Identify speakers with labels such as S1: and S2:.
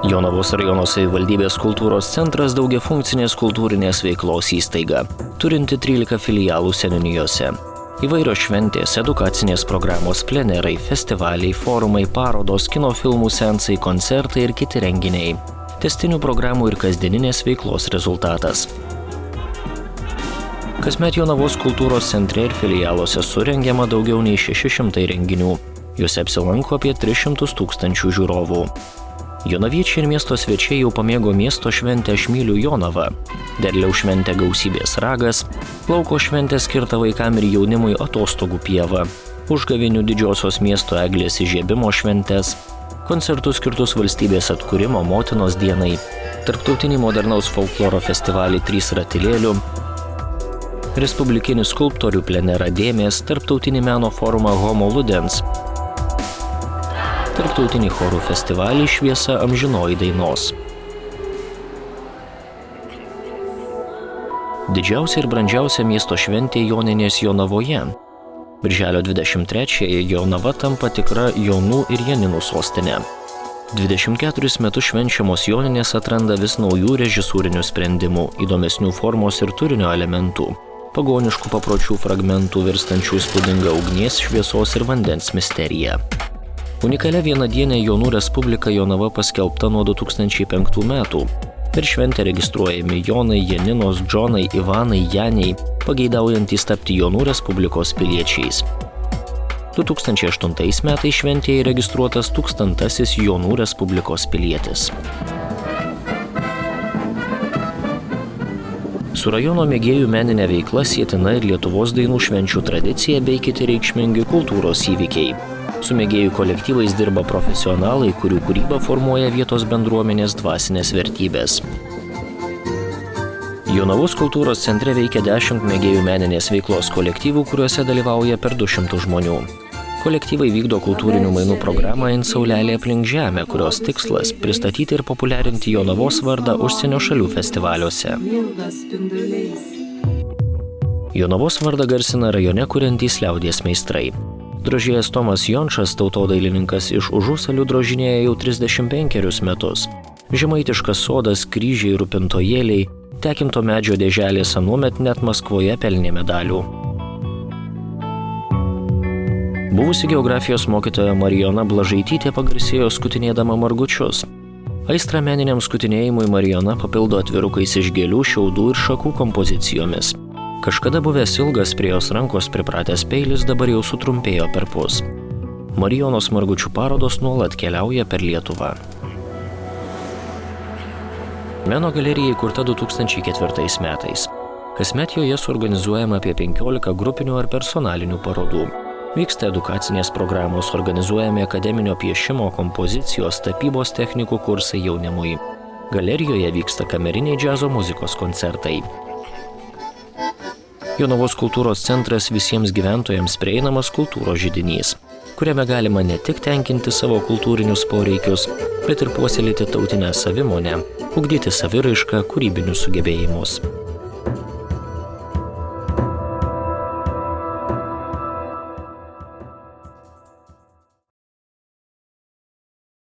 S1: Jonavos rajono savivaldybės kultūros centras daugiafunkcinės kultūrinės veiklos įstaiga, turinti 13 filialų seniūnijose. Įvairios šventės, edukacinės programos, plenerai, festivaliai, forumai, parodos, kino filmų seansai, koncertai ir kiti renginiai. Tęstinių programų ir kasdieninės veiklos rezultatas. Kasmet Jonavos kultūros centre ir filialuose surengiama daugiau nei 600 renginių. Juose apsilanko apie 300 000 žiūrovų. Jonaviečiai ir miesto svečiai jau pamėgo miesto šventę Aš myliu Jonavą, derliaus šventę Gausybės ragas, lauko šventę skirtą vaikam ir jaunimui Atostogų pieva, užgavėnių didžiosios miesto eglės įžiebimo šventės, koncertus skirtus valstybės atkūrimo Motinos dienai, tarptautinį modernaus folkloro festivalį 3 ratilėlių, respublikinį skulptorių plenerą Dėmės, tarptautinį meno forumą Homo Ludens, tarptautinį chorų festivalį Šviesa amžinoji dainos. Didžiausia ir brandžiausia miesto šventė Joninės Jonavoje. Birželio 23-ąją Jonava tampa tikra jaunų ir janinų sostinė. 24 metus švenčiamos Joninės atranda vis naujų režisūrinių sprendimų, įdomesnių formos ir turinio elementų, pagoniškų papročių fragmentų virstančių įspūdingą ugnies, šviesos ir vandens misteriją. Unikalia vienadienė Jonų Respublika Jonava paskelbta nuo 2005 metų. Per šventę registruojami Jonai, Janinos, Džonai, Ivanai, Janiai, pageidaujantys tapti Jonų Respublikos piliečiais. 2008 metais šventėje registruotas 1000-asis Jonų Respublikos pilietis. Su rajono mėgėjų meninė veikla sietina ir Lietuvos dainų švenčių tradicija bei kiti reikšmingi kultūros įvykiai. Su mėgėjų kolektyvais dirba profesionalai, kurių kūryba formuoja vietos bendruomenės dvasinės vertybės. Jonavos kultūros centre veikia 10 mėgėjų meninės veiklos kolektyvų, kuriuose dalyvauja per 200 žmonių. Kolektyvai vykdo kultūrinių mainų programą In saulelė aplink žemę, kurios tikslas – pristatyti ir populiarinti Jonavos vardą užsienio šalių festivaliuose. Jonavos vardą garsina rajone kuriantys liaudies meistrai. Drožėjas Tomas Jončas, tautodailininkas iš Užusalių, drožinėja jau 35 metus. Žemaitiškas sodas, kryžiai, rūpintojėliai, tekinto medžio dėželės anuomet net Maskvoje pelnė medalių. Buvusi geografijos mokytoja Marijona Blažaitytė pagarsėjo skutinėdama margučius. Aistrą meniniam skutinėjimui Marijona papildo atvirukais iš gėlių, šiaudų ir šakų kompozicijomis. Kažkada buvęs ilgas prie jos rankos pripratęs peilis dabar jau sutrumpėjo perpus. Marijonos margučių parodos nuolat keliauja per Lietuvą. Meno galerija įkurta 2004 metais. Kasmet joje suorganizuojama apie 15 grupinių ar personalinių parodų. Vyksta edukacinės programos, organizuojami akademinio piešimo, kompozicijos, tapybos technikų kursai jaunimui. Galerijoje vyksta kameriniai džiazo muzikos koncertai. Jonavos kultūros centras visiems gyventojams prieinamas kultūros židinys, kuriame galima ne tik tenkinti savo kultūrinius poreikius, bet ir puoselėti tautinę savimonę, ugdyti saviraišką, kūrybinius sugebėjimus.